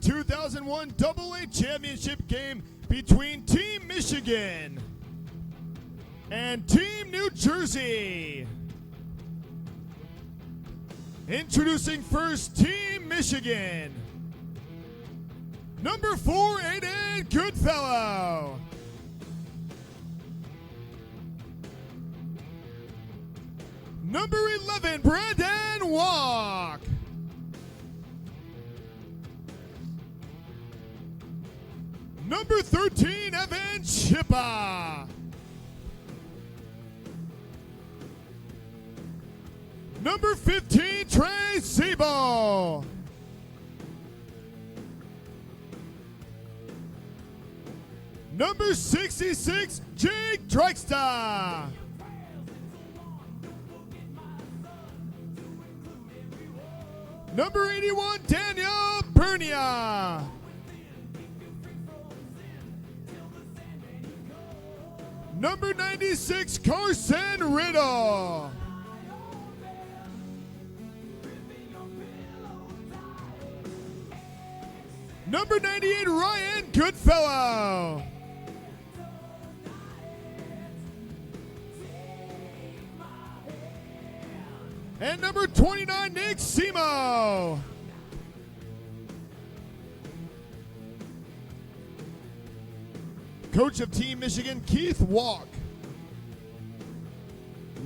2001 AA Championship game between Team Michigan and Team New Jersey. Introducing first Team Michigan, number 4, Aiden Goodfellow. Number 11, Brandon Walk. Number 13, Evan Chippa. Number 15, Trey Siebel. Number 66, Jake Drexler. Number 81, Daniel Bernia. Number 96, Carson Riddle. Number 98, Ryan Goodfellow. And number 29, Nick Simo. Coach of Team Michigan, Keith Walk.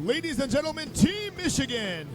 Ladies and gentlemen, Team Michigan.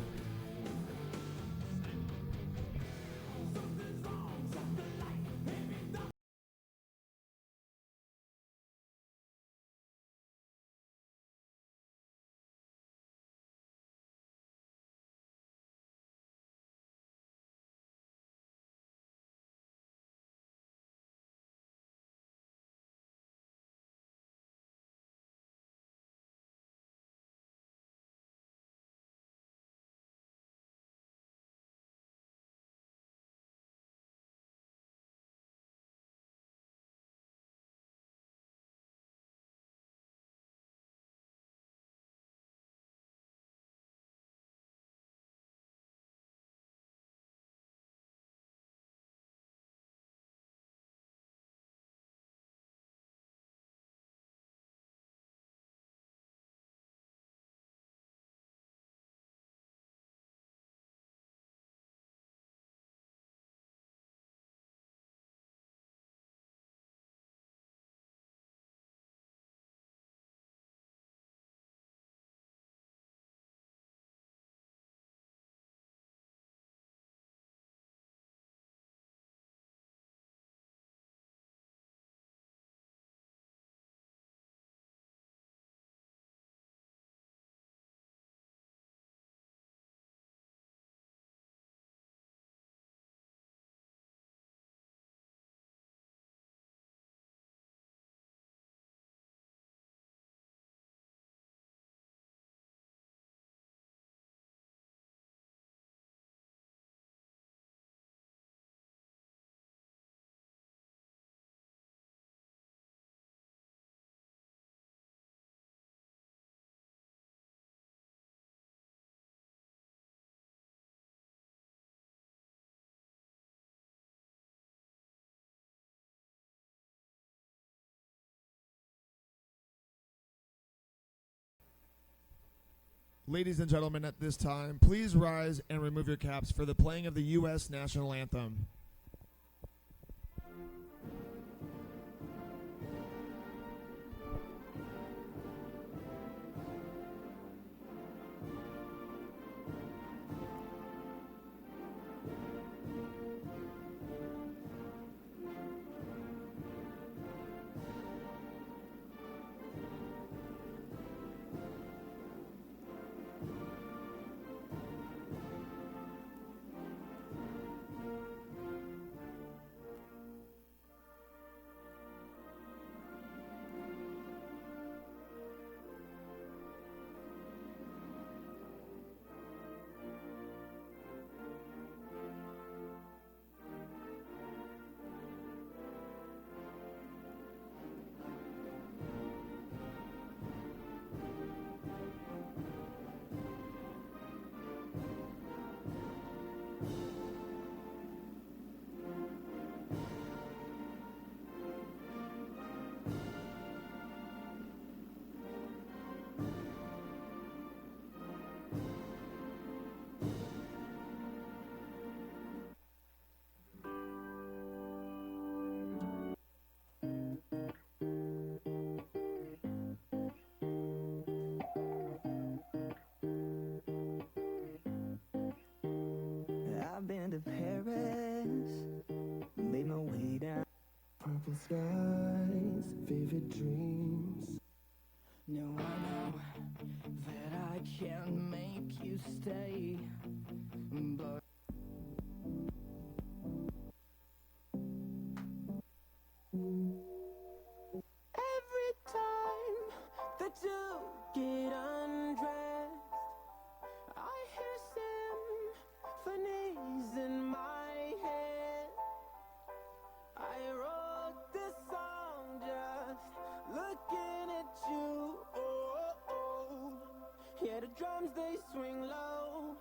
Ladies and gentlemen, at this time, please rise and remove your caps for the playing of the U.S. National Anthem. down to Paris, made my way down. Purple skies, vivid dreams. No, I know that I can't make you stay, but every time that you get undressed, I hear symphonies in my head. I wrote this song just looking at you. Oh, oh. Yeah, the drums they swing low,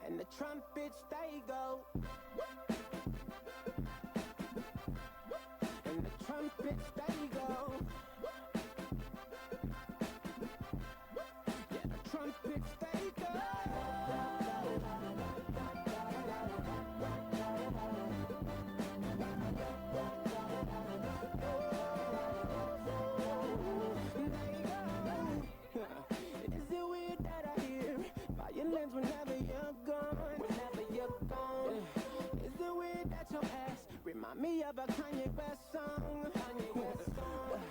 and the trumpets they go. And the trumpets they go. Yeah, the trumpets they go. Is it weird that I hear violins whenever you're gone? Whenever you're gone. Is it weird that your ass remind me of a Kanye West song? Kanye West song.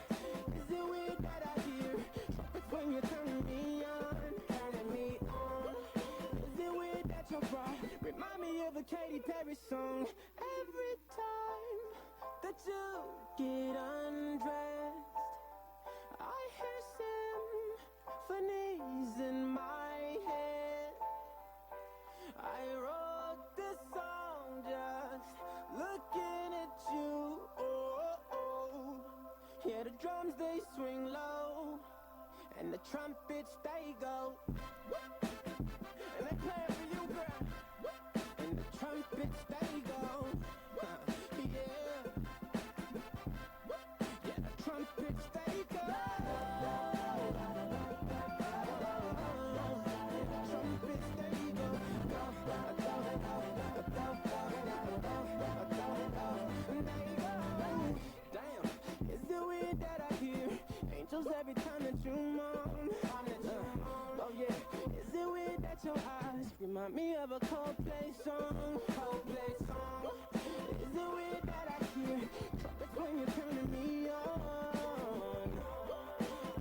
Is it weird that I hear trumpets when you're turning me on? Turning me on. Is it weird that your bra remind me of a Katy Perry song? Every time that you get undressed, I hear symphonies in my head. I wrote this song just looking at you. Oh, oh. Yeah, the drums they swing low, and the trumpets they go. And they play it for you, girl. And the trumpets they go. Yeah. Yeah, the trumpets they go. Damn, is it weird that I hear angels every time that you moan? Oh yeah, is it weird that your eyes remind me of a Coldplay song? Coldplay song. Is it weird that I hear trumpets when you're turning me on?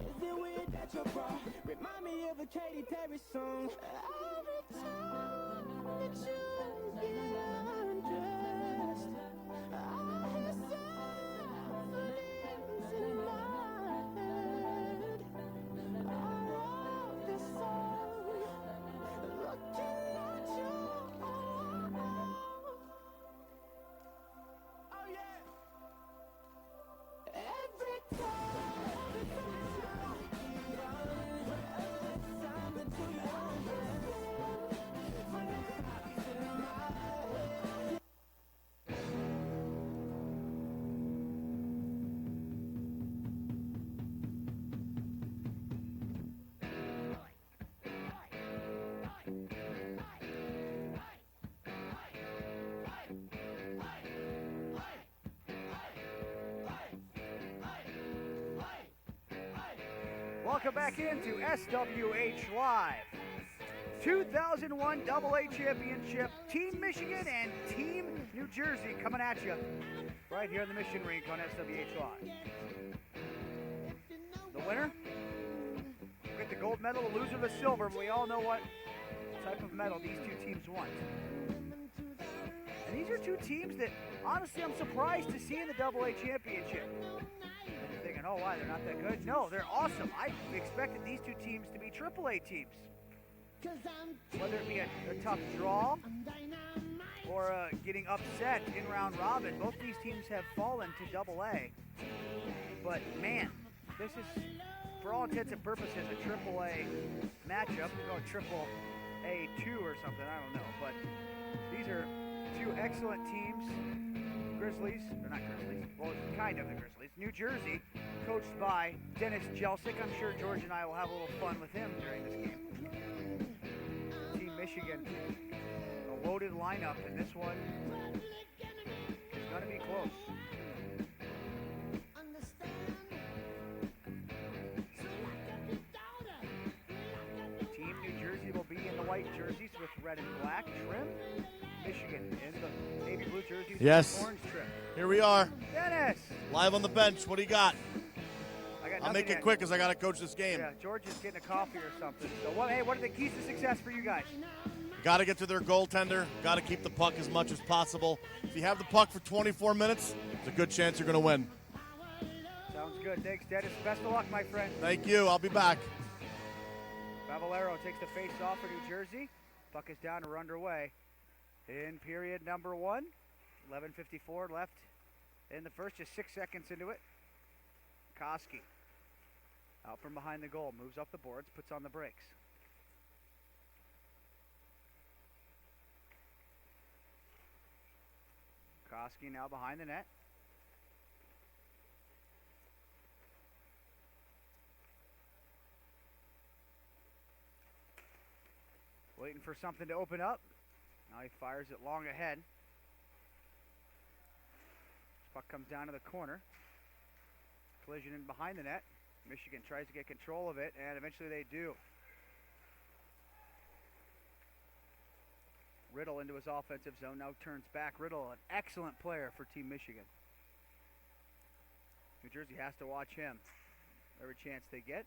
Is it weird that your bra remind me of a Katy Perry song? Every time that you get undressed, I hear symphonies in my head. I wrote this song looking at you. Oh yeah. Every time that you get undressed, time that you get undressed, symphonies in my head. Welcome back into SWH Live. 2001 AA Championship, Team Michigan and Team New Jersey coming at you right here in the Mission Rink on SWH Live. The winner will get the gold medal, the loser the silver, but we all know what type of medal these two teams want. And these are two teams that, honestly, I'm surprised to see in the AA Championship. You're thinking, oh, why, they're not that good? No, they're awesome. I expected these two teams to be AAA teams. Whether it be a tough draw or getting upset in round robin, both these teams have fallen to AA. But, man, this is, for all intents and purposes, a AAA matchup. We're going triple A2 or something, I don't know. But these are two excellent teams. Grizzlies, or not Grizzlies, well, kind of the Grizzlies. New Jersey, coached by Dennis Jelsic. I'm sure George and I will have a little fun with him during this game. Team Michigan, a loaded lineup, and this one is going to be close. Team New Jersey will be in the white jerseys with red and black trim. Michigan in the navy blue jersey. Yes. Orange trip. Here we are, Dennis. live on the bench. What do you got? I got I'll nothing make it yet. quick because I got to coach this game. Yeah, George is getting a coffee or something. So, what are the keys to success for you guys? Got to get to their goaltender. Got to keep the puck as much as possible. If you have the puck for 24 minutes, there's a good chance you're going to win. Sounds good. Thanks, Dennis. Best of luck, my friend. Thank you. I'll be back. Cavallero takes the face off for New Jersey. Puck is down and we're underway in period number 1. 11:54 left in the first, just 6 seconds into it. Koski out from behind the goal, moves up the boards, puts on the brakes. Koski now behind the net. Waiting for something to open up. Now he fires it long ahead. Puck comes down to the corner. Collision in behind the net. Michigan tries to get control of it, and eventually they do. Riddle into his offensive zone, now turns back. Riddle, an excellent player for Team Michigan. New Jersey has to watch him every chance they get.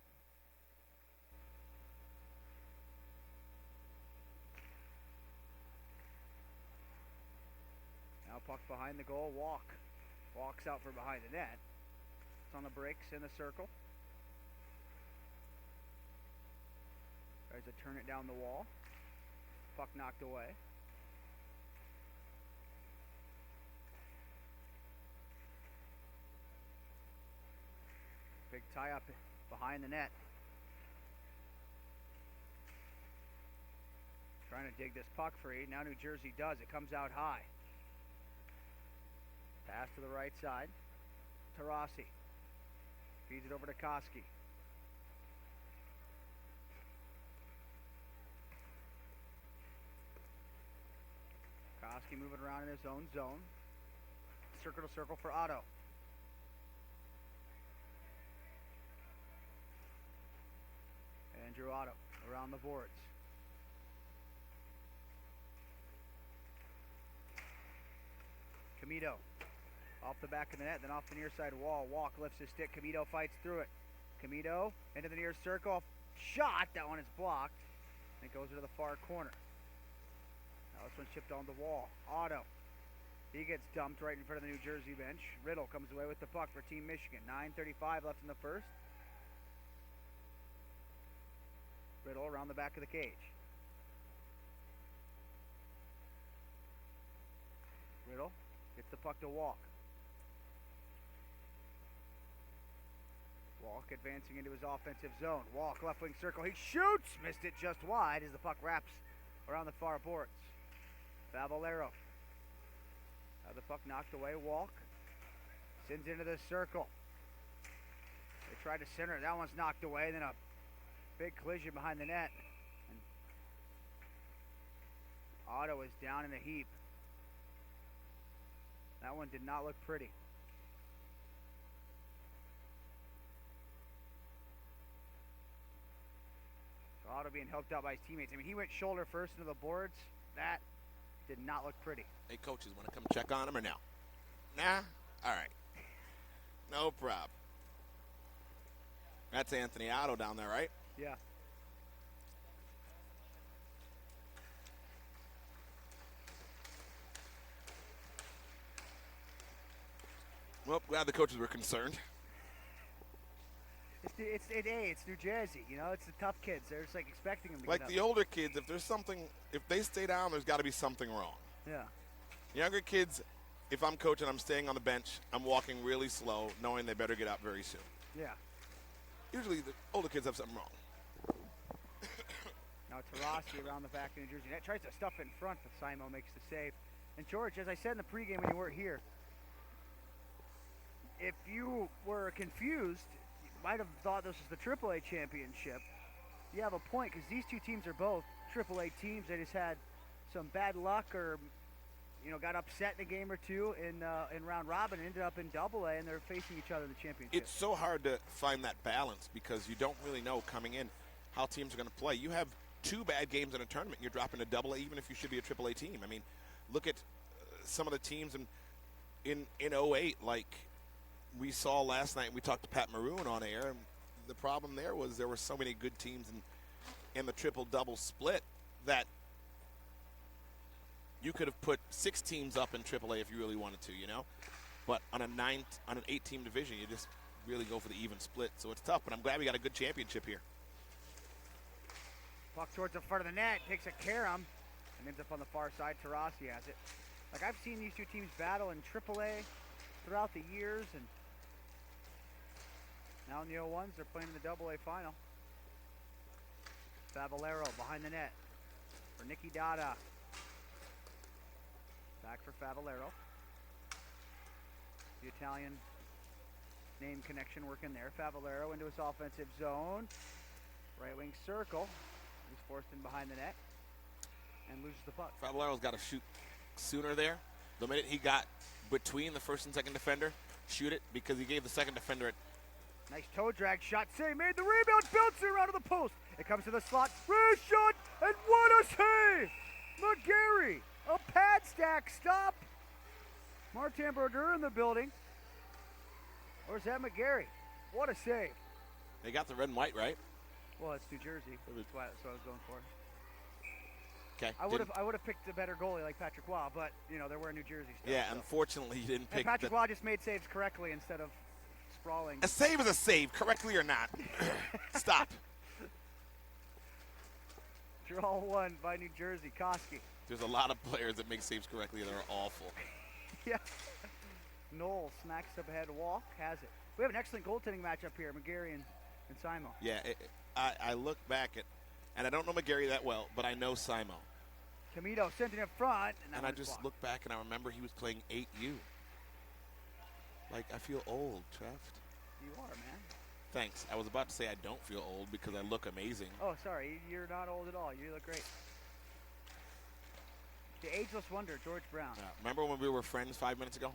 Now puck behind the goal, walks out from behind the net. It's on the brakes in the circle. Tries to turn it down the wall. Puck knocked away. Big tie up behind the net. Trying to dig this puck free. Now New Jersey does. It comes out high. Pass to the right side. Tarasi feeds it over to Koski. Koski moving around in his own zone. Circle to circle for Otto. Andrew Otto around the boards. Camito off the back of the net, then off the near side wall. Walk lifts his stick. Camito fights through it. Camito into the near circle. Shot. That one is blocked. And it goes into the far corner. Now this one's chipped on the wall. Otto. He gets dumped right in front of the New Jersey bench. Riddle comes away with the puck for Team Michigan. 9:35 left in the first. Riddle around the back of the cage. Riddle gets the puck to Walk. Walk advancing into his offensive zone. Walk left wing circle. He shoots! Missed it just wide as the puck wraps around the far boards. Cavallero. Now the puck knocked away. Walk sends into the circle. They tried to center it. That one's knocked away. Then a big collision behind the net. And Otto is down in a heap. That one did not look pretty. So Otto being helped out by his teammates. I mean, he went shoulder first into the boards. That did not look pretty. Hey, coaches, want to come check on him or no? Nah? All right. No problem. That's Anthony Otto down there, right? Yeah. Well, glad the coaches were concerned. It's New Jersey. You know, it's the tough kids. They're just like expecting them to Like get the up. older kids, if they stay down, there's got to be something wrong. Yeah. Younger kids, if I'm coaching, I'm staying on the bench. I'm walking really slow, knowing they better get up very soon. Yeah. Usually the older kids have something wrong. Now Tarasi around the back of New Jersey. That tries to stuff it in front, but Simo makes the save. And George, as I said in the pregame when you weren't here, if you were confused, you might have thought this was the AAA championship. You have a point because these two teams are both AAA teams. They just had some bad luck or, got upset in a game or two in round robin and ended up in AA, and they're facing each other in the championship. It's so hard to find that balance because you don't really know coming in how teams are going to play. You have 2 bad games in a tournament, you're dropping to AA even if you should be a AAA team. I mean, look at some of the teams in 08, like we saw last night. We talked to Pat Maroon on air, and the problem there was there were so many good teams in the triple-double split that you could have put 6 teams up in AAA if you really wanted to, you know. But on an 8-team division, you just really go for the even split. So it's tough, but I'm glad we got a good championship here. Puck towards the front of the net, takes a carom, and ends up on the far side. Tarasi has it. Like, I've seen these two teams battle in AAA throughout the years, and now in the 01s, they're playing in the AA final. Favalero behind the net for Nicky Dada. Back for Favalero. The Italian name connection working there. Favalero into his offensive zone. Right wing circle. He's forced in behind the net and loses the puck. Favalero's got to shoot sooner there. The minute he got between the first and second defender, shoot it, because he gave the second defender it. Nice toe drag shot save. Made the rebound. Bouncing around to the post. It comes to the slot. Wrist shot. And what a save! McGarry. A pad stack stop. Martin Brodeur in the building. Or is that McGarry? What a save. They got the red and white, right? Well, it's New Jersey. That's what I was going for. Okay. I would have picked a better goalie like Patrick Waugh, but you know they're wearing New Jersey stuff. Yeah, so. unfortunately you didn't And pick. Patrick Waugh just made saves correctly instead of sprawling. A save is a save, correctly or not. Stop. Draw one by New Jersey. Koski. There's a lot of players that make saves correctly that are awful. Yeah. Knoll smacks up ahead. Walk has it. We have an excellent goaltending matchup here, McGarry and Simo. Yeah, I look back at, and I don't know McGarry that well, but I know Simo. Camito sent it in front, And I just look back and I remember he was playing 8U. Like, I feel old, Trev. You are, man. Thanks. I was about to say I don't feel old because I look amazing. Oh, sorry. You're not old at all. You look great. The ageless wonder, George Brown. Remember when we were friends 5 minutes ago?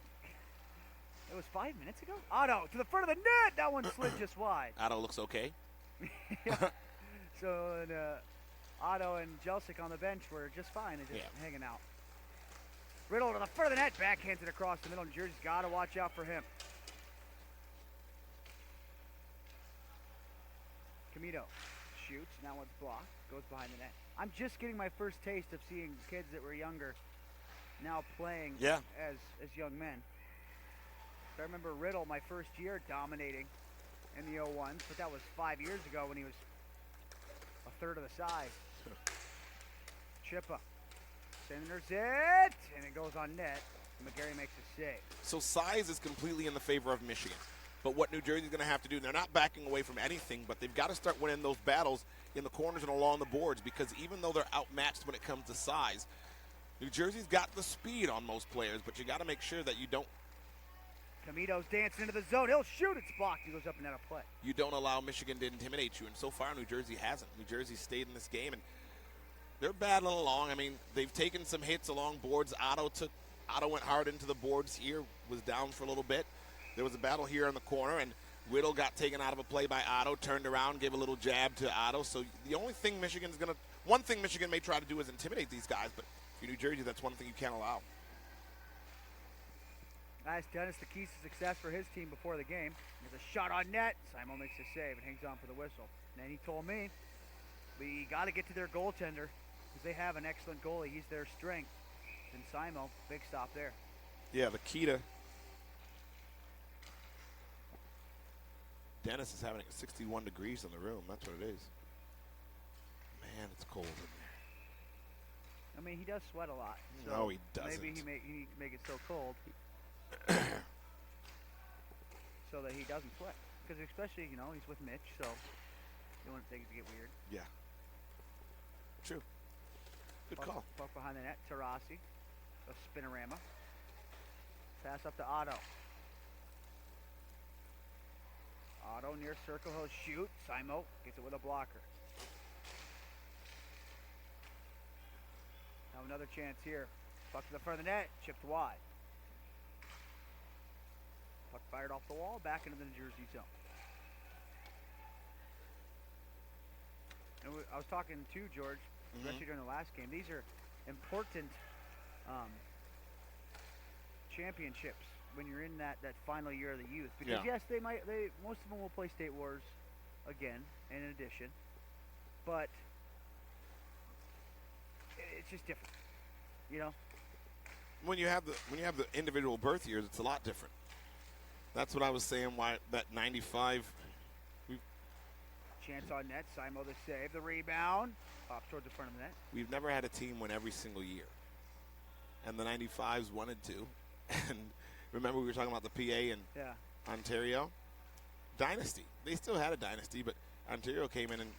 It was 5 minutes ago? Otto to the front of the net. That one slid just wide. Otto looks okay. Yeah. So Otto and Jelsic on the bench were just fine and just hanging out. Riddle to the front of the net, backhands it across the middle. New Jersey's got to watch out for him. Camito shoots, now it's blocked, goes behind the net. I'm just getting my first taste of seeing kids that were younger now playing as young men. I remember Riddle my first year dominating in the 01s, but that was 5 years ago when he was a third of the size. Chippa. Sanders it, and it goes on net. McGarry makes a save. So size is completely in the favor of Michigan. But what New Jersey's going to have to do, they're not backing away from anything, but they've got to start winning those battles in the corners and along the boards, because even though they're outmatched when it comes to size, New Jersey's got the speed on most players, but you got to make sure that you don't. Camito's dancing into the zone. He'll shoot. It's blocked. He goes up and out of play. You don't allow Michigan to intimidate you, and so far New Jersey hasn't. New Jersey stayed in this game, and they're battling along. I mean, they've taken some hits along boards. Otto went hard into the boards here, was down for a little bit. There was a battle here in the corner, and Whittle got taken out of a play by Otto, turned around, gave a little jab to Otto. So the only thing one thing Michigan may try to do is intimidate these guys, but for New Jersey, that's one thing you can't allow. I asked Dennis the keys to success for his team before the game. There's a shot on net. Simon makes a save and hangs on for the whistle. And then he told me, we got to get to their goaltender because they have an excellent goalie. He's their strength. And Simo, big stop there. Yeah, the key to Dennis is having 61 degrees in the room. That's what it is. Man, it's cold in there. I mean, he does sweat a lot. So no, he doesn't. Maybe he make it so cold so that he doesn't sweat. Because especially, he's with Mitch, so you want things to get weird. Yeah. True. Good call. Puck behind the net. Tarasi. A spinorama. Pass up to Otto. Otto near circle. He'll shoot. Simo gets it with a blocker. Now another chance here. Puck to the front of the net. Chipped wide. Puck fired off the wall. Back into the New Jersey zone. And I was talking to George, especially during the last game. These are important championships when you're in that final year of the youth. Because Yeah. yes, most of them will play State Wars again, in addition, but it's just different, you know. When you have the individual birth years, it's a lot different. That's what I was saying. Why that 95? Chance on net. Simo the save. The rebound. Pops towards the front of the net. We've never had a team win every single year, and the 95s wanted to. And remember, we were talking about the PA and Ontario dynasty. They still had a dynasty, but Ontario came in and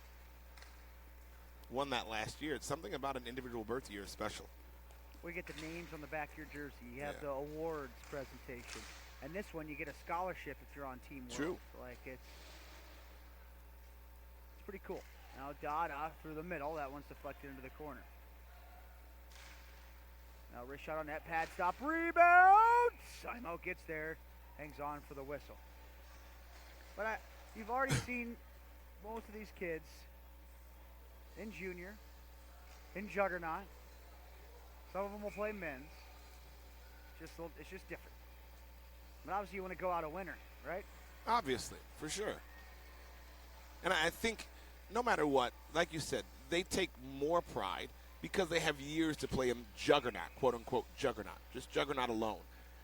won that last year. It's something about an individual birth year is special. We get the names on the back of your jersey. You have the awards presentation, and this one you get a scholarship if you're on Team World. True. Like it's pretty cool. Now Dada through the middle. That one's deflected into the corner. Now wrist shot on that pad stop. Rebound! Simo gets there. Hangs on for the whistle. But you've already seen most of these kids in junior, in Juggernaut. Some of them will play men's. It's just different. But obviously you want to go out a winner, right? Obviously, for sure. And I think no matter what, like you said, they take more pride because they have years to play in Juggernaut, quote-unquote Juggernaut, just Juggernaut alone.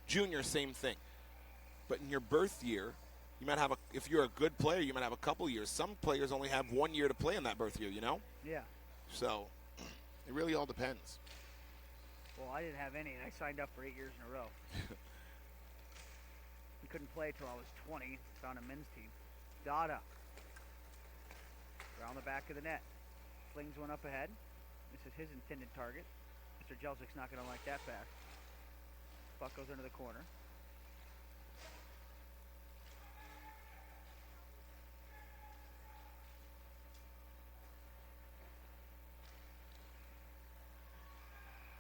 Junior, same thing. But in your birth year, you might have if you're a good player, you might have a couple years. Some players only have 1 year to play in that birth year, you know? Yeah. So it really all depends. Well, I didn't have any, and I signed up for 8 years in a row. I couldn't play till I was 20. Found a men's team. Dada. Around the back of the net. Flings one up ahead. This is his intended target. Mr. Jelzik's not going to like that pass. Puck goes into the corner.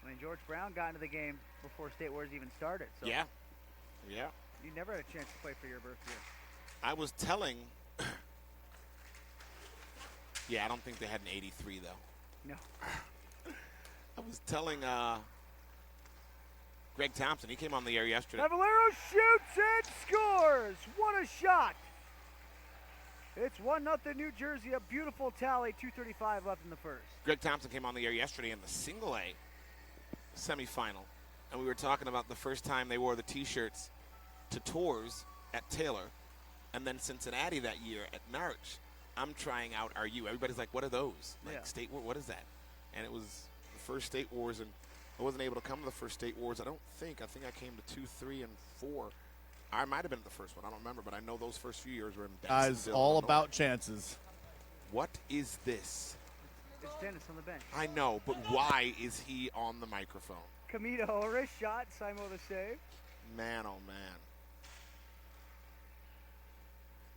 I mean, George Brown got into the game before State Wars even started. So Yeah. You never had a chance to play for your birth year. I was telling. I don't think they had an 83 though. No. I was telling Greg Thompson. He came on the air yesterday. Cavallero shoots and scores. What a shot. It's 1-0 New Jersey. A beautiful tally. 2:35 left in the first. Greg Thompson came on the air yesterday in the single A semifinal, and we were talking about the first time they wore the T-shirts to tours at Taylor, and then Cincinnati that year at Narch. I'm trying out RU. Everybody's like, what are those? Like, State Wars, what is that? And it was the first State Wars, and I wasn't able to come to the first State Wars. I think I came to 2, 3, and 4. I might have been at the first one. I don't remember, but I know those first few years were in Guys, all about chances. What is this? It's Dennis on the bench. I know, but why is he on the microphone? Camito, a wrist shot. Simo the save. Man, oh man.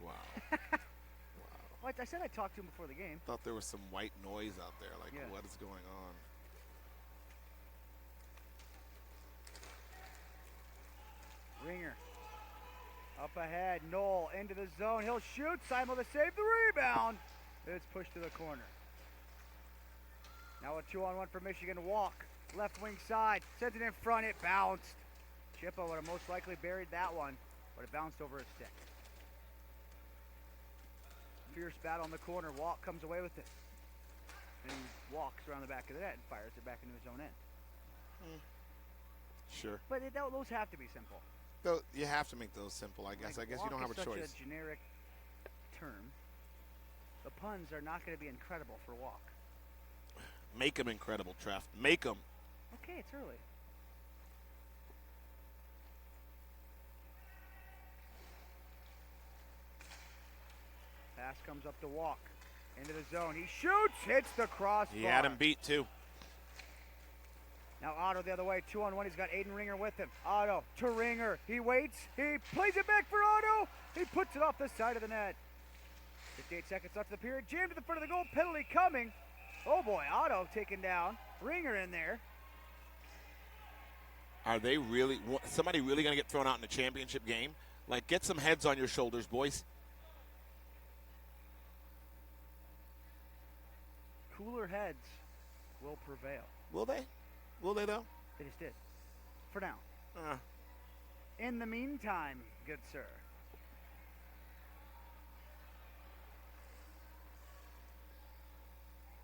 Wow. Well, I said I talked to him before the game. Thought there was some white noise out there. Like, Yeah. what is going on? Ringer. Up ahead. Knoll into the zone. He'll shoot. Simo the save. The rebound. It's pushed to the corner. Now a 2-on-1 for Michigan. Walk. Left wing side. Sends it in front. It bounced. Chippa would have most likely buried that one, but it bounced over his stick. Fierce battle in the corner. Walk comes away with it. And he walks around the back of the net and fires it back into his own end. Sure. But those have to be simple. Though you have to make those simple, I guess. Like, I guess you don't have walk a is choice. such a generic term. The puns are not going to be incredible for walk. Make them incredible, Treff. Make them. Okay, it's early. Pass comes up to Walk. Into the zone. He shoots. Hits the crossbar. He had him beat, too. Now Otto the other way. 2-on-1. He's got Aiden Ringer with him. Otto to Ringer. He waits. He plays it back for Otto. He puts it off the side of the net. 58 seconds left of the period. Jammed to the front of the goal. Penalty coming. Oh, boy. Otto taken down. Ringer in there. Are they really – somebody really going to get thrown out in a championship game? Like, get some heads on your shoulders, boys. Cooler heads will prevail. Will they? Will they, though? They just did. For now. in the meantime, good sir?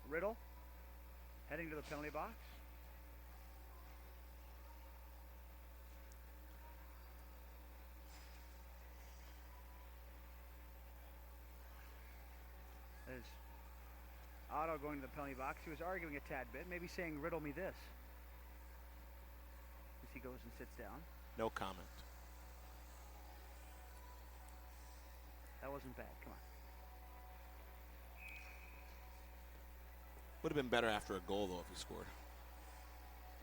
Riddle heading to the penalty box. There's Otto going to the penalty box. He was arguing a tad bit, maybe saying, riddle me this. As he goes and sits down. No comment. That wasn't bad. Come on. Would have been better after a goal, though, if he scored.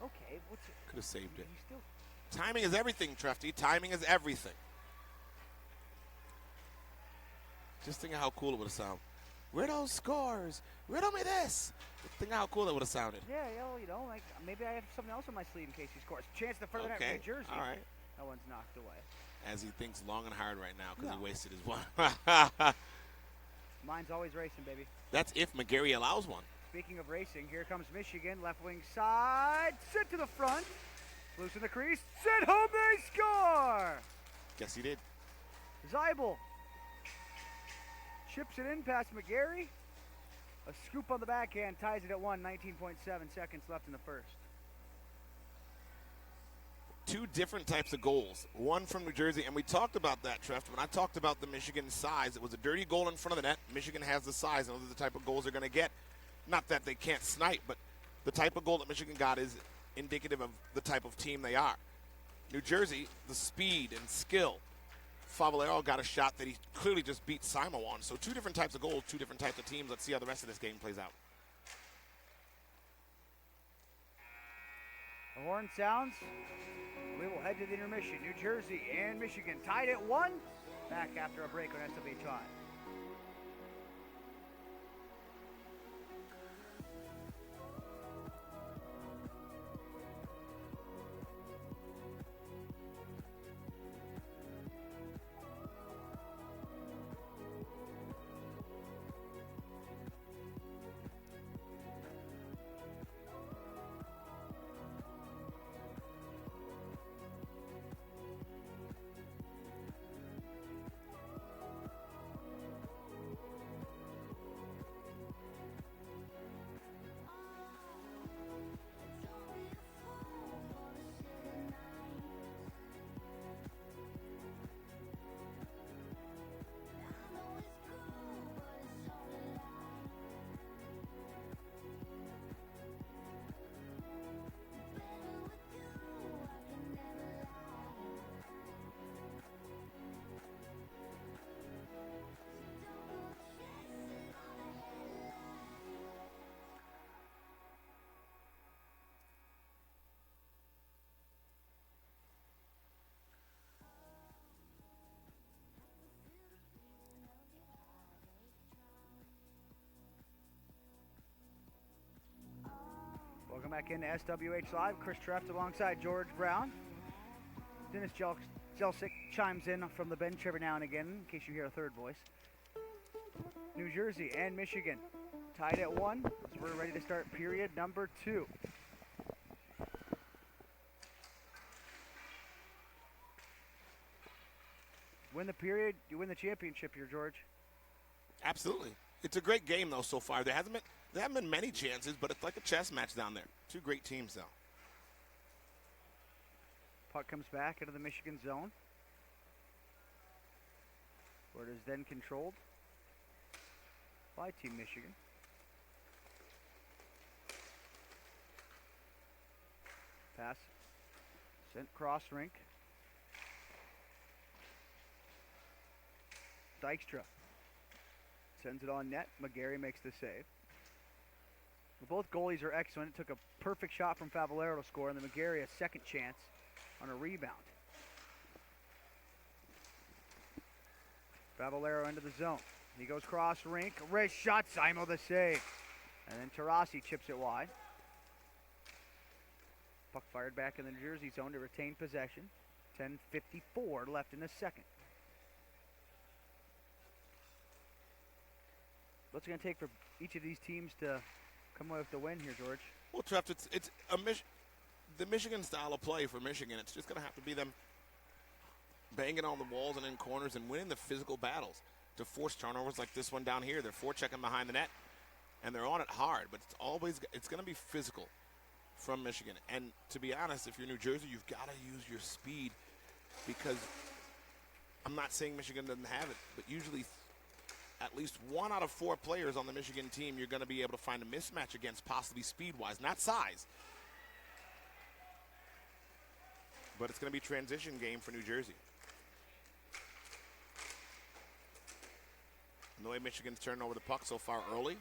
Okay, what's it? Could have saved it. He's still. Timing is everything, Trefty. Timing is everything. Just think of how cool it would have sounded. Riddle scores. Riddle me this. Think of how cool that would have sounded. Yeah, you know, like maybe I have something else on my sleeve in case he scores. Chance to further that Okay, New Jersey. all right. That one's knocked away. As he thinks long and hard right now because No. he wasted his one. Mine's always racing, baby. That's if McGarry allows one. Speaking of racing, here comes Michigan, left wing side, sit to the front, loose in the crease, sit home, they score! Guess he did. Zeibel chips it in past McGarry. A scoop on the backhand ties it at 19.7 seconds left in the first. Two different types of goals. One from New Jersey, and we talked about that, Trev. When I talked about the Michigan size, it was a dirty goal in front of the net. Michigan has the size, and those are the type of goals they're going to get. Not that they can't snipe, but the type of goal that Michigan got is indicative of the type of team they are. New Jersey, the speed and skill. Favalero got a shot that he clearly just beat Simon on. So two different types of goals, two different types of teams. Let's see how the rest of this game plays out. The horn sounds. We will head to the intermission. New Jersey and Michigan tied at 1. Back after a break on SWH. Welcome back into SWH Live. Chris Treft alongside George Brown. Dennis Jelsic chimes in from the bench every now and again in case you hear a third voice. New Jersey and Michigan tied at 1 as we're ready to start period number 2. Win the period, you win the championship here, George. Absolutely. It's a great game, though, so far. There haven't been many chances, but it's like a chess match down there. Two great teams, though. Puck comes back into the Michigan zone, where it is then controlled by Team Michigan. Pass sent cross rink. Dykstra sends it on net. McGarry makes the save. Both goalies are excellent. It took a perfect shot from Favalero to score, and then McGarry a second chance on a rebound. Favalero into the zone. He goes cross rink. Wrist shot. Simo the save. And then Tarasi chips it wide. Puck fired back in the New Jersey zone to retain possession. 10:54 left in the second. What's it going to take for each of these teams to come away with the win here, George? Well, Trev, it's the Michigan style of play for Michigan. It's just going to have to be them banging on the walls and in corners and winning the physical battles to force turnovers like this one down here. They're forechecking behind the net, and they're on it hard, but it's going to be physical from Michigan. And to be honest, if you're New Jersey, you've got to use your speed, because I'm not saying Michigan doesn't have it, but usually at least 1 out of 4 players on the Michigan team you're going to be able to find a mismatch against, possibly speed-wise, not size. But it's going to be transition game for New Jersey. And the way Michigan's turning over the puck so far early,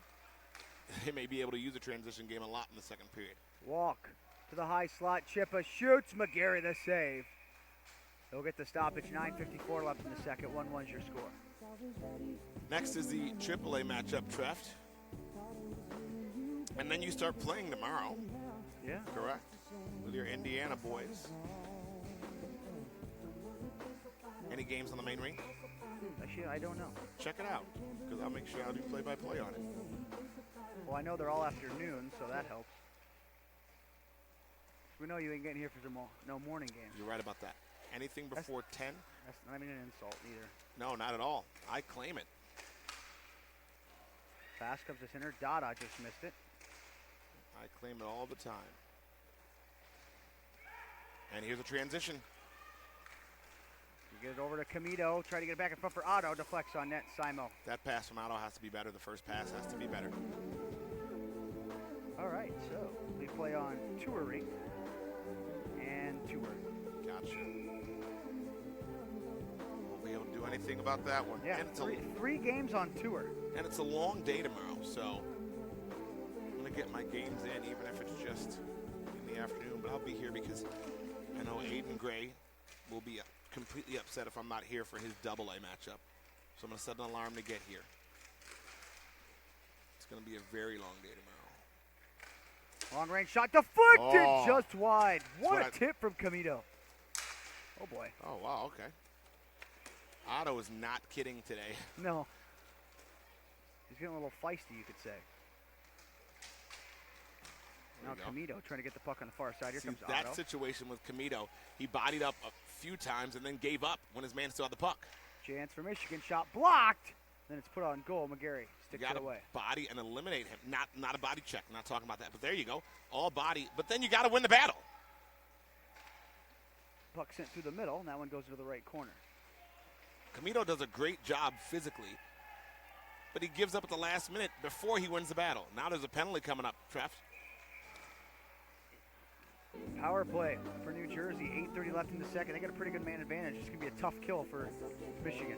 they may be able to use the transition game a lot in the second period. Walk to the high slot. Chippa shoots. McGarry the save. They'll get the stoppage. 9:54 left in the second. 1-1's your score. Next is the AAA matchup, Treft. And then you start playing tomorrow. Yeah. Correct. With your Indiana boys. Any games on the main rink? Actually, I don't know. Check it out, because I'll make sure I'll do play-by-play on it. Well, I know they're all afternoon, so that helps. We know you ain't getting here for no morning games. You're right about that. Anything before 10? That's not even an insult either. No, not at all. I claim it. Pass comes to center. Dada just missed it. I claim it all the time. And here's a transition. You get it over to Camito. Try to get it back in front for Otto. Deflects on net. Simo. That pass from Otto has to be better. The first pass has to be better. All right, so we play on Tour Rink and Tour. Gotcha. Won't be able to do anything about that one. Yeah, And it's three games on Tour. and it's a long day tomorrow, so I'm going to get my games in, even if it's just in the afternoon. But I'll be here because I know Aiden Gray will be completely upset if I'm not here for his AA matchup. So I'm going to set an alarm to get here. It's going to be a very long day tomorrow. Long range shot deflected Oh. just wide. What what a I- tip from Camito. Oh boy. Oh, wow, okay. Otto is not kidding today. No. He's getting a little feisty, you could say. Now There you Camito trying to get the puck on the far side. Here See, comes that Otto. situation with Camito, he bodied up a few times and then gave up when his man still had the puck. Chance for Michigan. Shot blocked. Then it's put on goal. McGarry You sticks got it to away. body and eliminate him. Not a body check. Not talking about that. But there you go. All body. But then you got to win the battle. Puck sent through the middle, and that one goes to the right corner. Camito does a great job physically, but he gives up at the last minute before he wins the battle. Now there's a penalty coming up, Treff. Power play for New Jersey. 8:30 left in the second. They got a pretty good man advantage. It's going to be a tough kill for Michigan.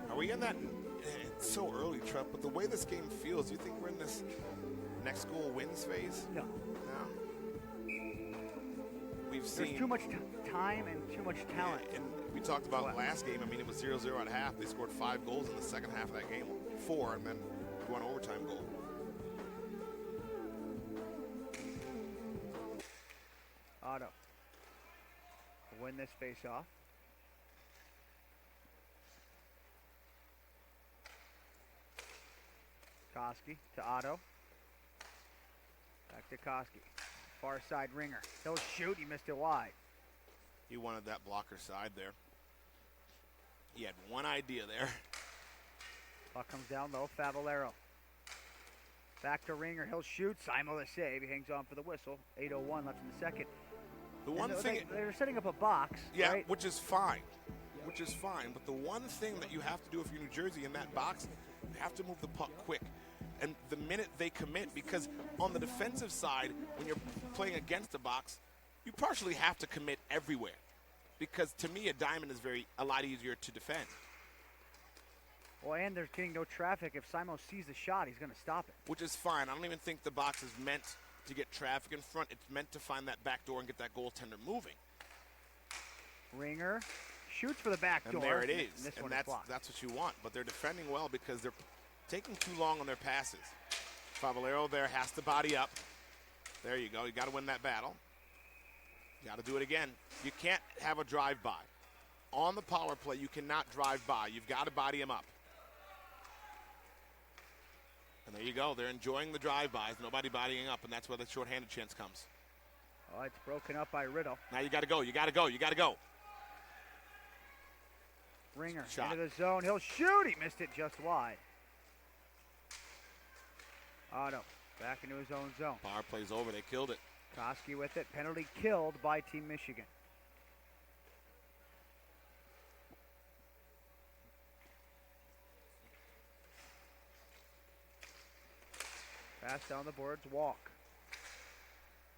Are we in that? It's so early, Treff, but the way this game feels, do you think we're in this next goal wins phase? No. No. We've There's seen too much time and too much talent. And we talked about Wow. last game. I mean, it was 0-0 at half. They scored 5 goals in the second half of that game. 4, and then one overtime goal. Otto will win this face-off. Koski to Otto. Back to Koski. Far side ringer. He'll shoot. He missed it wide. He wanted that blocker side there. He had one idea there. Puck comes down low. Favalero. Back to Ringer. He'll shoot. Simo the save. He hangs on for the whistle. 8:01 left in the second. The one And thing, they're setting up a box. yeah, Right? which is fine. Which is fine. But the one thing that you have to do if you're New Jersey in that box, you have to move the puck quick. And the minute they commit, because on the defensive side, when you're playing against the box, you partially have to commit everywhere. Because to me, a diamond is a lot easier to defend. Well, and there's getting no traffic. If Simo sees the shot, he's going to stop it. Which is fine. I don't even think the box is meant to get traffic in front. It's meant to find that back door and get that goaltender moving. Ringer shoots for the back And door. there it And is. this And one is blocked. that's what you want. But they're defending well because they're taking too long on their passes. Favalero there has to body up. There you go. You got to win that battle. You got to do it again. You can't have a drive-by. On the power play, you cannot drive by. You've got to body him up. And there you go. They're enjoying the drive-bys. Nobody bodying up, and that's where the shorthanded chance comes. Oh, it's broken up by Riddle. Now you got to go. You got to go. You got to go. Ringer Shot. into the zone. He'll shoot. He missed it just wide. Otto back into his own zone. Power play's over. They killed it. Koski with it. Penalty killed by Team Michigan. Pass down the boards. Walk.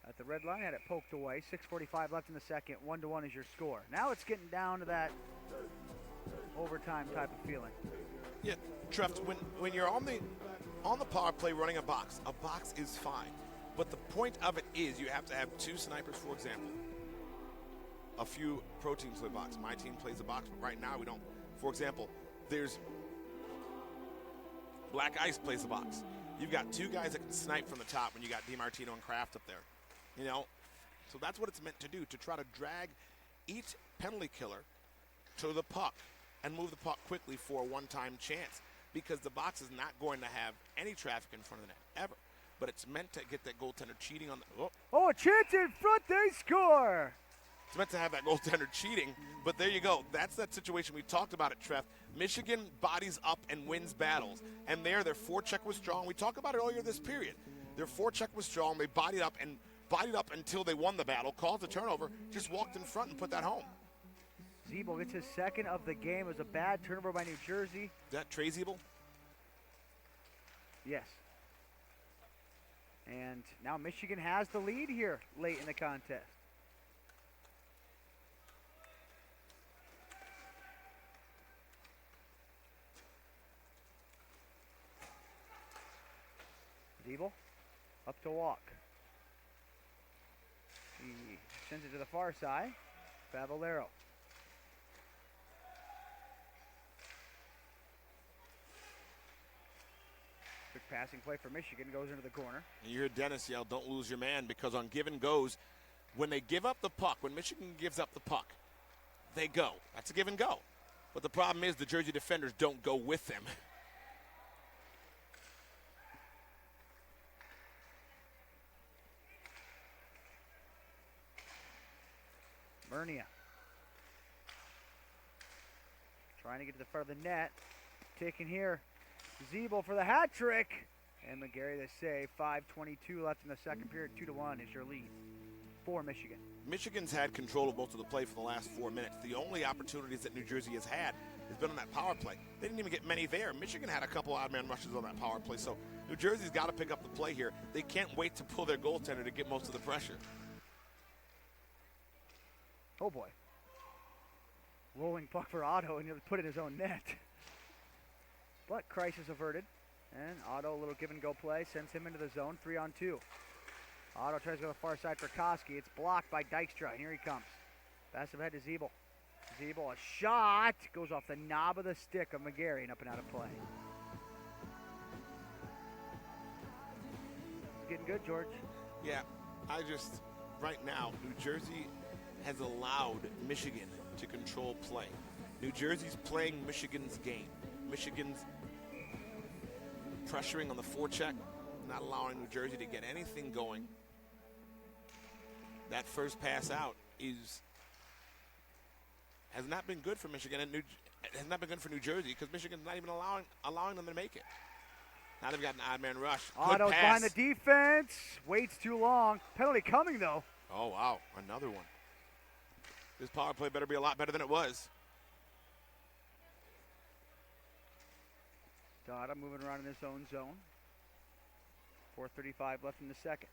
At the red line, had it poked away. 6:45 left in the second. 1-1 is your score. Now it's getting down to that overtime type of feeling. Yeah, Trev, when you're on the power play running a box is fine. But the point of it is you have to have two snipers, for example. A few pro teams play box. My team plays a box, but right now we don't. For example, there's Black Ice plays the box. You've got two guys that can snipe from the top when you got DiMartino and Kraft up there. You know, so that's what it's meant to do, to try to drag each penalty killer to the puck and move the puck quickly for a one-time chance, because the box is not going to have any traffic in front of the net, ever. But it's meant to get that goaltender cheating on the... Oh, a chance in front, they score! It's meant to have that goaltender cheating, but there you go. That's that situation we talked about it, Trev. Michigan bodies up and wins battles, and their forecheck was strong. We talked about it earlier this period. Their forecheck was strong. They bodied up until they won the battle, caused a turnover, just walked in front and put that home. Zeeble gets his second of the game. It was a bad turnover by New Jersey. Is that Trey Zeeble? Yes. And now Michigan has the lead here late in the contest. Zeeble up to Walk. He sends it to the far side. Favalero. Quick passing play for Michigan, goes into the corner. And you hear Dennis yell, "Don't lose your man," because on give and goes, when they give up the puck, when Michigan gives up the puck, they go. That's a give and go. But the problem is the Jersey defenders don't go with them. Bernia. Trying to get to the front of the net. Taking here. Zeeble for the hat trick. And McGarry the save. 5:22 left in the second period. 2-1 is your lead for Michigan. Michigan's had control of most of the play for the last 4 minutes. The only opportunities that New Jersey has had has been on that power play. They didn't even get many there. Michigan had a couple odd man rushes on that power play. So New Jersey's got to pick up the play here. They can't wait to pull their goaltender to get most of the pressure. Oh boy. Rolling puck for Otto, and he'll put it in his own net. But crisis averted. And Otto, a little give and go play, sends him into the zone, 3-on-2. Otto tries to go to the far side for Koski. It's blocked by Dykstra, and here he comes. Pass ahead to Zeeble. Zeeble, a shot. Goes off the knob of the stick of McGarry and up and out of play. Getting good, George. Yeah, right now, New Jersey has allowed Michigan to control play. New Jersey's playing Michigan's game. Michigan's pressuring on the forecheck, not allowing New Jersey to get anything going. That first pass out has not been good for Michigan, and has not been good for New Jersey, because Michigan's not even allowing them to make it. Now they've got an odd man rush. Good Otto's pass. behind the defense. Waits too long. Penalty coming, though. Oh, wow. Another one. This power play better be a lot better than it was. Dada moving around in his own zone. 4:35 left in the second.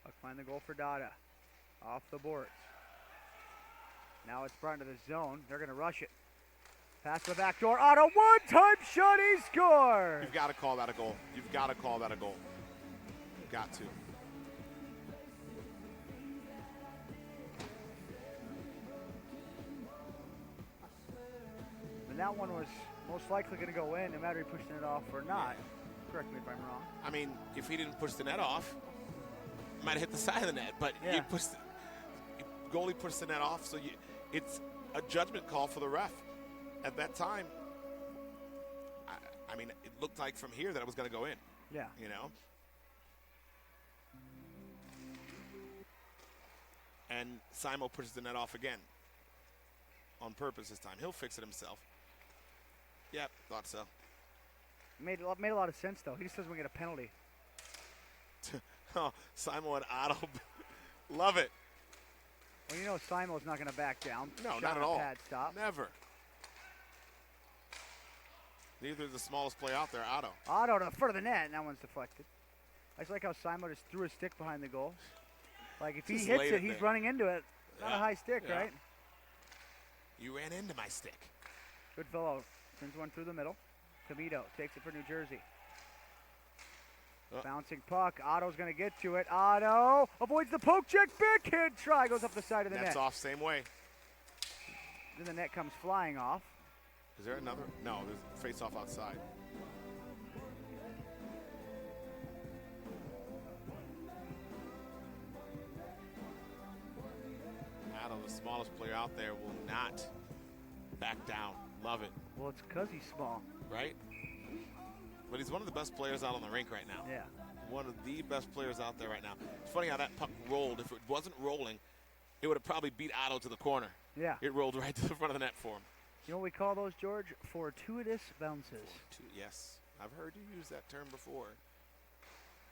Puck find the goal for Dada. Off the boards. Now it's brought into the zone. They're going to rush it. Pass to the back door. Otto, one-time shot, he scores! You've got to call that a goal. You've got to call that a goal. You've got to. And that one was most likely going to go in, no matter if he pushed it off or not. Correct me if I'm wrong. I mean, if he didn't push the net off, he might have hit the side of the net. But Yeah. goalie pushed the net off, so it's a judgment call for the ref. At that time, I mean, it looked like from here that it was going to go in. Yeah. You know? and Simo pushes the net off again. On purpose this time. He'll fix it himself. Yep, thought so. Made a lot of sense, though. He just doesn't want to get a penalty. Oh, Simo and Otto. Love it. Well, you know Simo's not going to back down. No, Shot not at on a all. Pad stop. Never. Neither is the smallest player out there, Otto. Otto to the front of the net, and that one's deflected. I just like how Simo just threw a stick behind the goal. Like, if he Just hits laid it, it he's there. running into it. Not a Yeah, high stick, yeah. right? You ran into my stick. Good fellow. Sends one through the middle. Camito takes it for New Jersey. Oh. Bouncing puck. Otto's going to get to it. Otto avoids the poke check. Backhand try. Goes up the side of the Net's net. off same way. Then the net comes flying off. Is there another? No, there's face off outside. Otto, the smallest player out there, will not back down. Love it, Well, it's because he's small. right? But he's one of the best players out on the rink right now. Yeah. One of the best players out there right now. It's funny how that puck rolled. If it wasn't rolling, it would have probably beat Otto to the corner. Yeah. It rolled right to the front of the net for him. You know what we call those, George? Fortuitous bounces. Yes, I've heard you use that term before.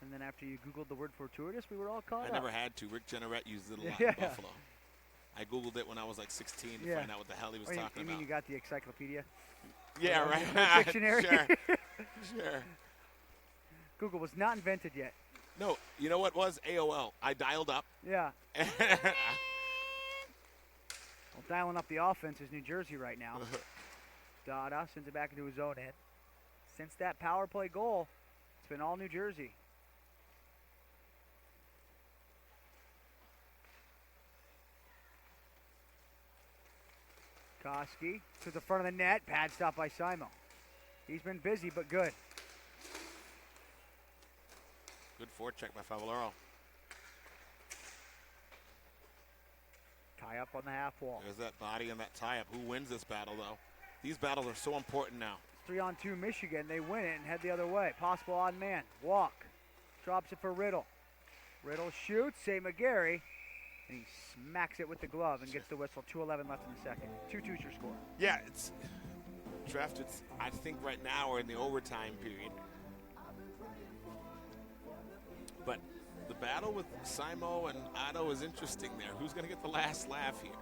And then after you Googled the word fortuitous, we were all caught I up. never had to. Rick Jenneret used it a lot Yeah. in Buffalo. I Googled it when I was like 16 to Yeah. find out what the hell he was Oh, you talking mean about. you got the encyclopedia? Yeah, the right. dictionary? Sure. Sure. Google was not invented yet. No, you know what was AOL? I dialed up. Yeah. Well, dialing up the offense is New Jersey right now. Dada sends it back into his own end. Since that power play goal, it's been all New Jersey. Koski to the front of the net. Pad stop by Simo. He's been busy, but good. Good forecheck by Favaloro. Tie up on the half wall. There's that body and that tie-up. Who wins this battle, though? These battles are so important now. 3-on-2 Michigan. They win it and head the other way. Possible odd man. Walk. Drops it for Riddle. Riddle shoots. Say McGarry. And he smacks it with the glove and gets the whistle. 2:11 left in the second. 2-2's your score. Yeah, it's draft. It's I think right now we're in the overtime period. But the battle with Simo and Otto is interesting there. Who's going to get the last laugh here?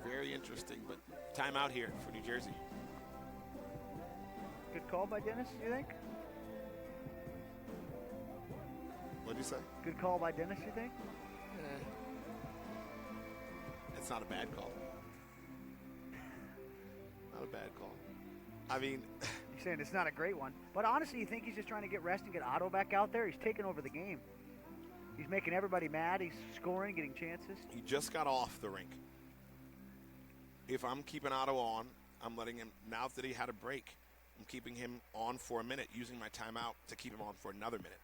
Very interesting, but timeout here for New Jersey. Good call by Dennis, you think? What'd you say? Good call by Dennis, you think? It's not a bad call. Not a bad call. I mean, You're saying it's not a great one. But honestly, you think he's just trying to get rest and get Otto back out there? He's taking over the game. He's making everybody mad. He's scoring, getting chances. he just got off the rink. If I'm keeping Otto on, I'm letting him, now that he had a break, I'm keeping him on for a minute, using my timeout to keep him on for another minute.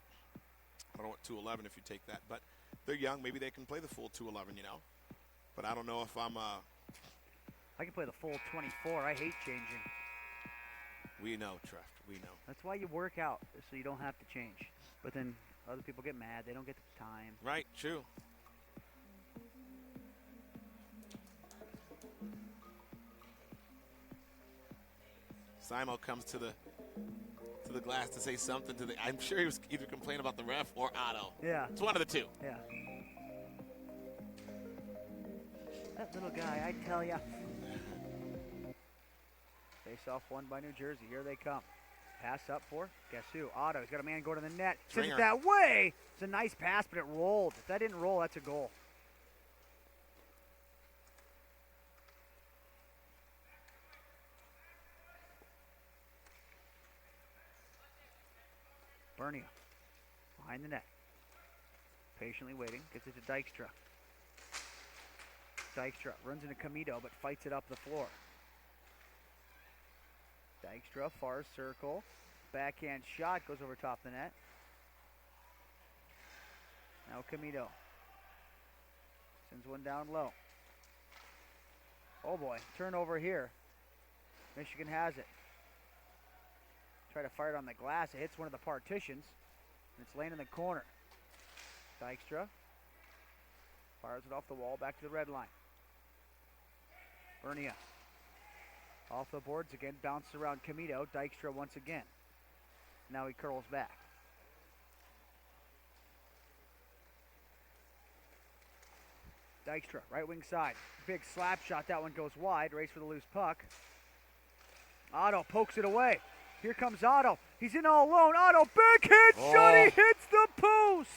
I don't know what 2:11 if you take that, but they're young. Maybe they can play the full 2:11, you know. But I don't know if I'm, I can play the full 24. I hate changing. we know, Treff, we know. That's why you work out, so you don't have to change. But then other people get mad. They don't get the time. Right, true. Simo comes to the glass to say something to the. I'm sure he was either complaining about the ref or Otto. Yeah. It's one of the two. Yeah. That little guy, I tell ya. Face-off won by New Jersey. Here they come. Pass up for, guess who? Otto. He's got a man go to the net. Sends Stringer. it that way. It's a nice pass, but it rolled. If that didn't roll, that's a goal. Bernia. Behind the net. Patiently waiting. Gets it to Dykstra. Dykstra runs into Camito, but fights it up the floor. Dykstra, far circle. Backhand shot goes over top the net. Now Camito. Sends one down low. Oh boy, turnover here. Michigan has it. Try to fire it on the glass. It hits one of the partitions. And it's laying in the corner. Dykstra. Fires it off the wall, back to the red line. Bernia. Off the boards again, bounces around Camito. Dykstra once again. Now he curls back. Dykstra, right wing side. Big slap shot, that one goes wide. Race for the loose puck. Otto pokes it away. Here comes Otto. He's in all alone. Otto, backhand shot. He hits the post.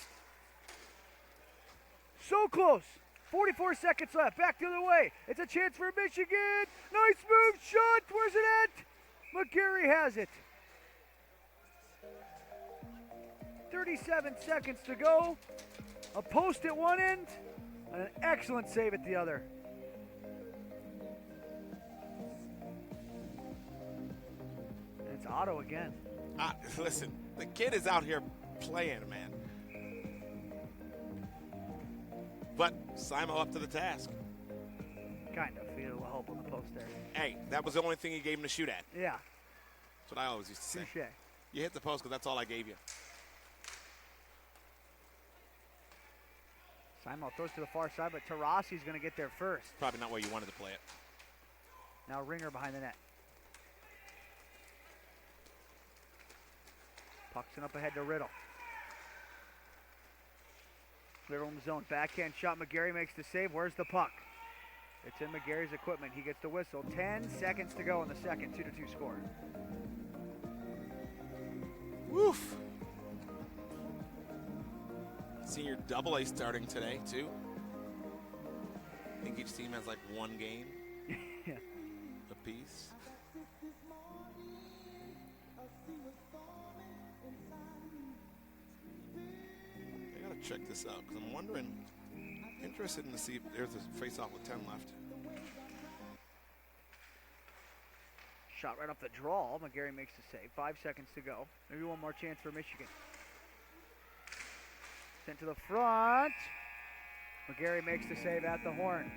So close. 44 seconds left. Back the other way. It's a chance for Michigan. Nice move. Shot. Where's it at? McGarry has it. 37 seconds to go. A post at one end and an excellent save at the other. And it's Otto again. Listen, the kid is out here playing, man. But Simo up to the task. Kind of. He had a little help on the post there. Hey, that was the only thing he gave him to shoot at. Yeah. That's what I always used to say. Touche. You hit the post because that's all I gave you. Simo throws to the far side, but Tarasi's going to get there first. Probably not where you wanted to play it. Now Ringer behind the net. Puck's up ahead to Riddle. Riddle in the zone. Backhand shot. McGarry makes the save. Where's the puck? It's in McGarry's equipment. He gets the whistle. 10 seconds to go in the second. 2-2 score. Woof. Senior AA starting today, too. I think each team has like one game Yeah. apiece. I gotta check this out because I'm wondering, interested in to see if there's a face-off with 10 left. Shot right off the draw. McGarry makes the save. 5 seconds to go. Maybe one more chance for Michigan. Sent to the front. McGarry makes the save at the horn.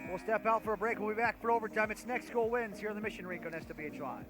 We'll step out for a break. We'll be back for overtime. It's Next Goal Wins here in the Mission Rink on SWH Live.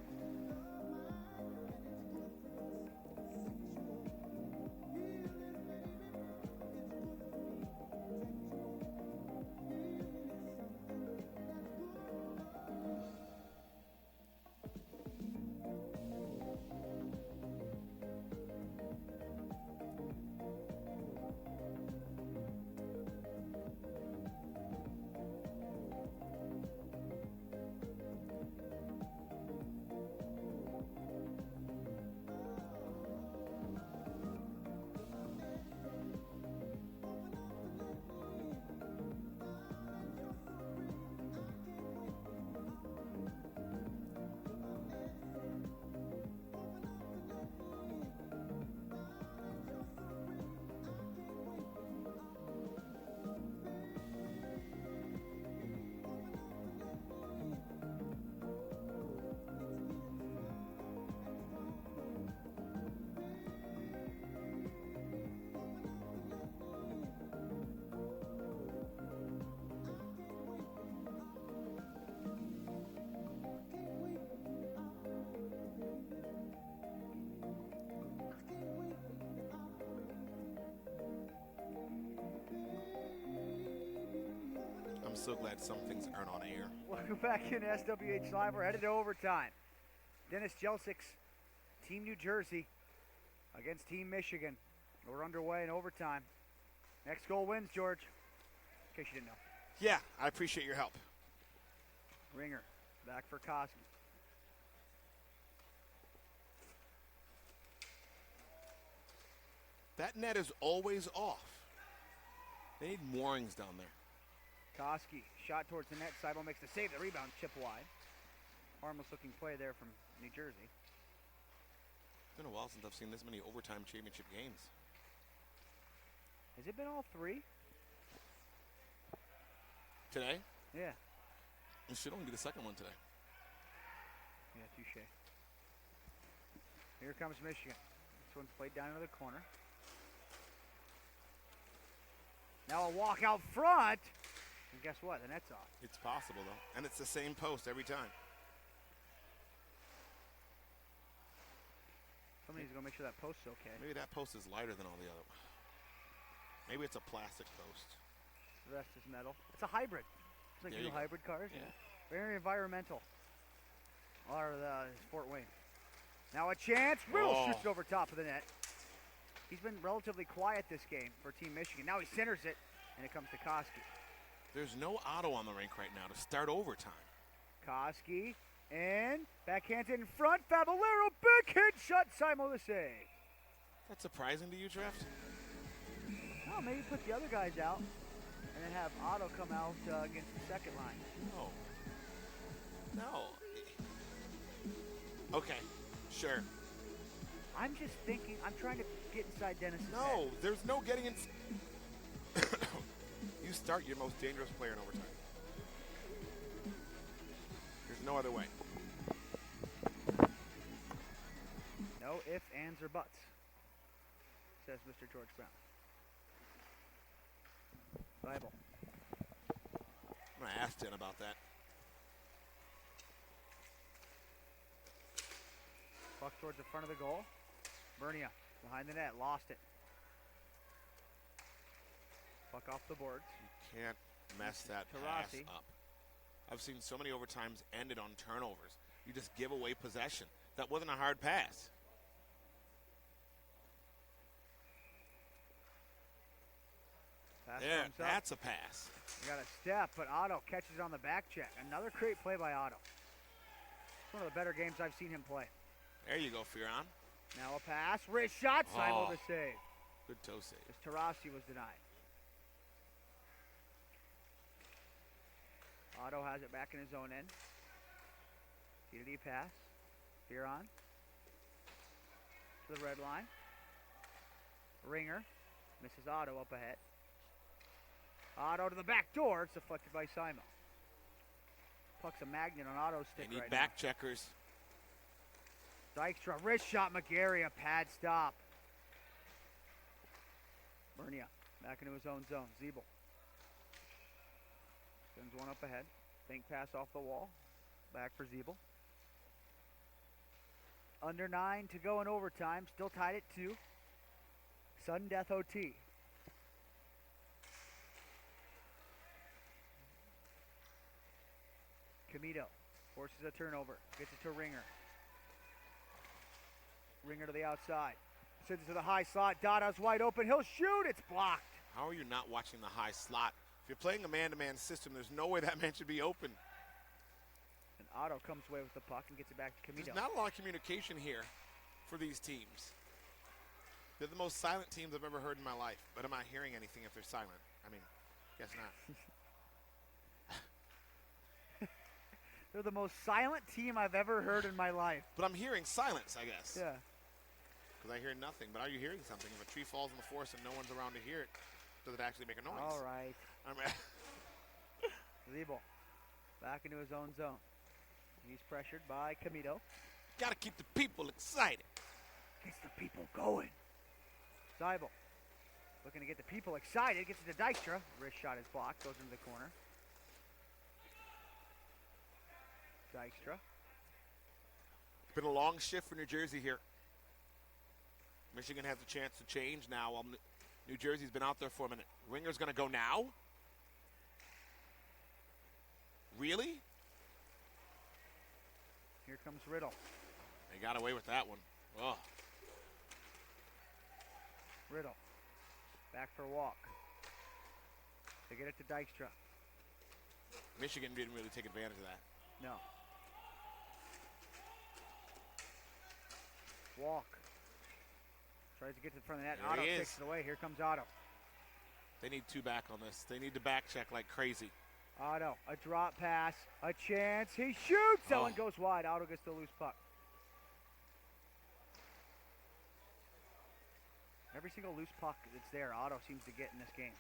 I'm so glad some things aren't on air. Welcome back in SWH Live. We're headed to overtime. Dennis Jelsik's Team New Jersey against Team Michigan. We're underway in overtime. Next Goal Wins, George. In case you didn't know. Yeah, I appreciate your help. Ringer back for Koski. That net is always off. They need moorings down there. Koski, shot towards the net. Seibel makes the save. The rebound, chip wide. Harmless looking play there from New Jersey. It's been a while since I've seen this many overtime championship games. Has it been all three? Today? Yeah. It should only be the second one today. Yeah, touche. Here comes Michigan. This one's played down into the corner. Now a walk out front. And guess what? The net's off. It's possible, though. And it's the same post every time. Somebody's going to make sure that post's okay. Maybe that post is lighter than all the other ones. Maybe it's a plastic post. The rest is metal. It's a hybrid. It's like There new you go. hybrid cars. Yeah. Very environmental. Or Fort Wayne. Now a chance. Riddle Oh. shoots it over top of the net. He's been relatively quiet this game for Team Michigan. Now he centers it, and it comes to Koski. There's no Otto on the rink right now to start overtime. Koski, and backhanded in front. Favalero, backhand shot. Simo the save. That's surprising to you, Trev? Oh, maybe put the other guys out, and then have Otto come out against the second line. No. Okay, sure. I'm just thinking. I'm trying to get inside Dennis's head. No, there's no getting in. You start your most dangerous player in overtime. There's no other way. No ifs, ands, or buts, says Mr. George Brown. Bible. I'm going to ask Dan about that. Puck towards the front of the goal. Bernia behind the net, lost it. Puck off the boards. You can't mess that pass Tarasi. up. I've seen so many overtimes ended on turnovers. You just give away possession. That wasn't a hard pass. Pass There, comes up. that's a pass. We got a step, but Otto catches it on the back check. Another great play by Otto. It's one of the better games I've seen him play. There you go, Fearon. Now a pass, wrist shot, Simo Oh. the save. Good toe save. As Tarasi was denied. Otto has it back in his own end. D pass. Fearon to the red line. Ringer misses Otto up ahead. Otto to the back door. It's deflected by Simo. Puck's a magnet on Otto's They stick need right back checkers. now. Dykstra, wrist shot, McGarry, a pad stop. Bernia back into his own zone. Zeeble sends one up ahead. Fake pass off the wall. Back for Zeeble. Under 9 to go in overtime. Still tied at 2. Sudden death OT. Camito forces a turnover. Gets it to Ringer. Ringer to the outside. Sends it to the high slot. Dada's wide open. He'll shoot. It's blocked. How are you not watching the high slot? If you're playing a man-to-man system, there's no way that man should be open. And Otto comes away with the puck and gets it back to Camito. There's not a lot of communication here for these teams. They're the most silent teams I've ever heard in my life, but I'm not hearing anything if they're silent. I mean, guess not. They're the most silent team I've ever heard in my life. But I'm hearing silence, I guess. Yeah. Because I hear nothing. But are you hearing something? If a tree falls in the forest and no one's around to hear it, does it actually make a noise? All right. I mean, Zeeble back into his own zone. He's pressured by Camito. got to keep the people excited. Gets the people going. Seibel looking to get the people excited. Gets it to Dykstra. Wrist shot is blocked. Goes into the corner. Dykstra. It's been a long shift for New Jersey here. Michigan has a chance to change now while New Jersey's been out there for a minute. Ringer's going to go now? Really? Here comes Riddle. They got away with that one. Oh. Riddle. Back for a walk. They get it to Dykstra. Michigan didn't really take advantage of that. No. Walk. Tries to get to the front of the net. There Otto he is. takes it away. Here comes Otto. They need 2 back on this. They need to back check like crazy. Otto, a drop pass, a chance. He shoots. That Oh. one goes wide. Otto gets the loose puck. Every single loose puck that's there, Otto seems to get in this game.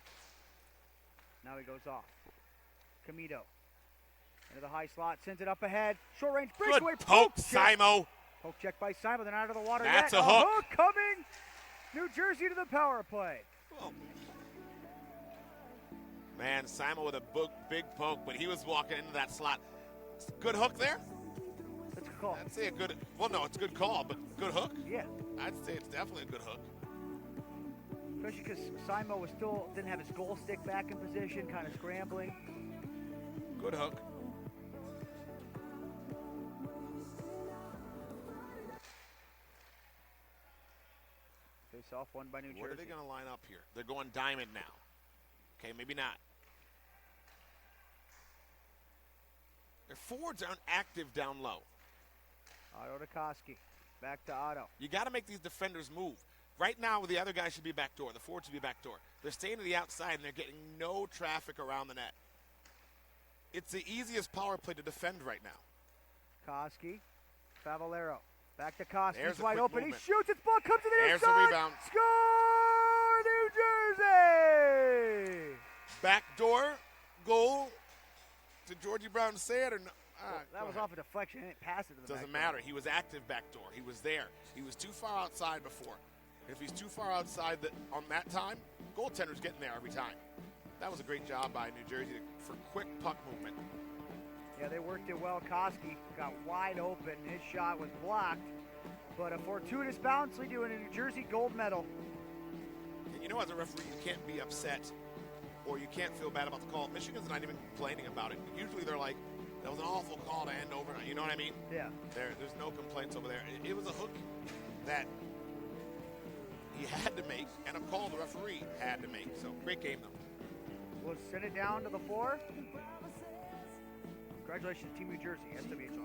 Now he goes off. Camito. Into the high slot, sends it up ahead. Short range breakaway. Good poke, check. Simo. Poke check by Simon, then out of the water. That's yet. a hook. Coming. New Jersey to the power play. Oh. Man, Simo with a big poke, but he was walking into that slot. Good hook there? That's a call. I'd say a good, well, no, it's a good call, but good hook? Yeah. I'd say it's definitely a good hook. especially because Simo was didn't have his goal stick back in position, kind of scrambling. Good hook. Face off won by New Jersey. Where are they going to line up here? They're going diamond now. Okay, maybe not. Their forwards aren't active down low. Otto Koski. Back to Otto. You got to make these defenders move. Right now, the other guy should be back door. The forward should be back door. They're staying to the outside, and they're getting no traffic around the net. It's the easiest power play to defend right now. Koski. Favalero. Back to Koski. There's He's a wide quick open. movement. He shoots. It's ball comes to the There's the inside. rebound. Score! New Jersey! Backdoor goal. Did Georgie Brown say it or no? That was off a deflection. He didn't pass it to the Doesn't back matter. door. He was active backdoor. He was there. He was too far outside before. If he's too far outside on that time, goaltender's getting there every time. That was a great job by New Jersey for quick puck movement. Yeah, they worked it well. Koski got wide open. His shot was blocked. But a fortuitous bounce lead to a New Jersey gold medal. And you know, as a referee, you can't be upset or you can't feel bad about the call. Michigan's not even complaining about it. Usually they're like, that was an awful call to end over. You know what I mean? Yeah. There's no complaints over there. It was a hook that he had to make, and a call the referee had to make. So, great game, though. We'll send it down to the floor. Congratulations, Team New Jersey, SWHL